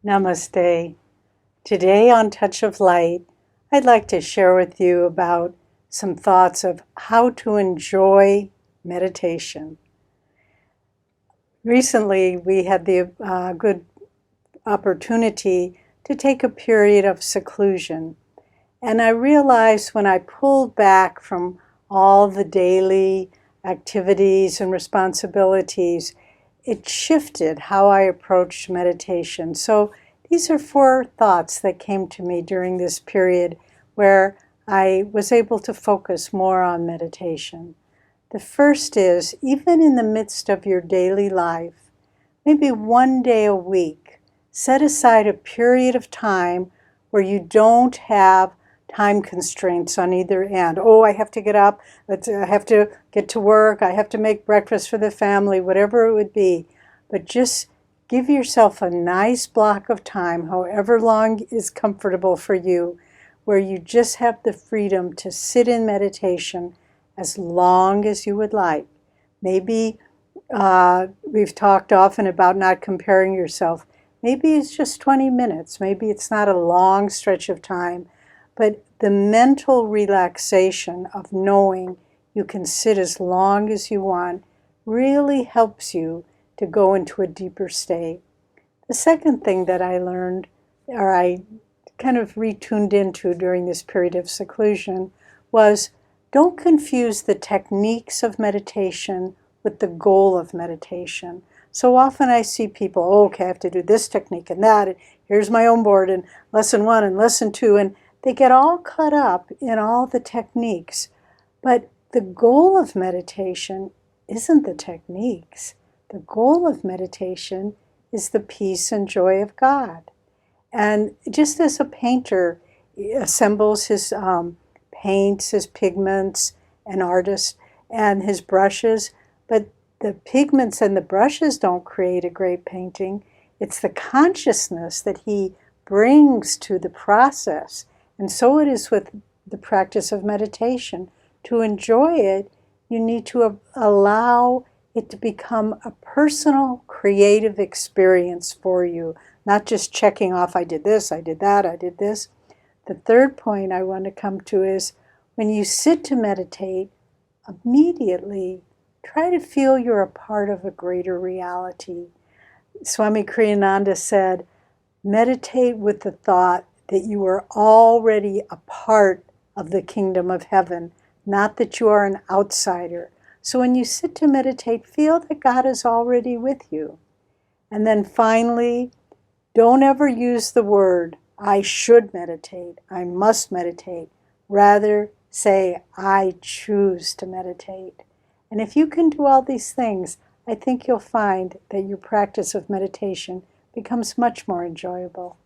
Namaste. Today on Touch of Light, I'd like to share with you about some thoughts of how to enjoy meditation. Recently, we had the good opportunity to take a period of seclusion. And I realized when I pulled back from all the daily activities and responsibilities, it shifted how I approached meditation. So these are 4 thoughts that came to me during this period where I was able to focus more on meditation. The first is, even in the midst of your daily life, maybe one day a week, set aside a period of time where you don't have time constraints on either end. Oh, I have to get up, I have to get to work, I have to make breakfast for the family, whatever it would be. But just give yourself a nice block of time, however long is comfortable for you, where you just have the freedom to sit in meditation as long as you would like. Maybe we've talked often about not comparing yourself. Maybe it's just 20 minutes. Maybe it's not a long stretch of time. But the mental relaxation of knowing you can sit as long as you want really helps you to go into a deeper state. The second thing that I learned, or I kind of retuned into during this period of seclusion, was don't confuse the techniques of meditation with the goal of meditation. So often I see people, oh, okay, I have to do this technique and that, and here's my own board, and lesson 1 and lesson 2, and they get all caught up in all the techniques. But the goal of meditation isn't the techniques. The goal of meditation is the peace and joy of God. And just as a painter assembles his paints, his pigments, an artist, and his brushes, but the pigments and the brushes don't create a great painting. It's the consciousness that he brings to the process. And so it is with the practice of meditation. To enjoy it, you need to allow it to become a personal, creative experience for you, not just checking off, I did this, I did that, I did this. The third point I want to come to is, when you sit to meditate, immediately try to feel you're a part of a greater reality. Swami Kriyananda said, meditate with the thought that you are already a part of the kingdom of heaven, not that you are an outsider. So when you sit to meditate, feel that God is already with you. And then finally, don't ever use the word, I should meditate, I must meditate. Rather, say, I choose to meditate. And if you can do all these things, I think you'll find that your practice of meditation becomes much more enjoyable.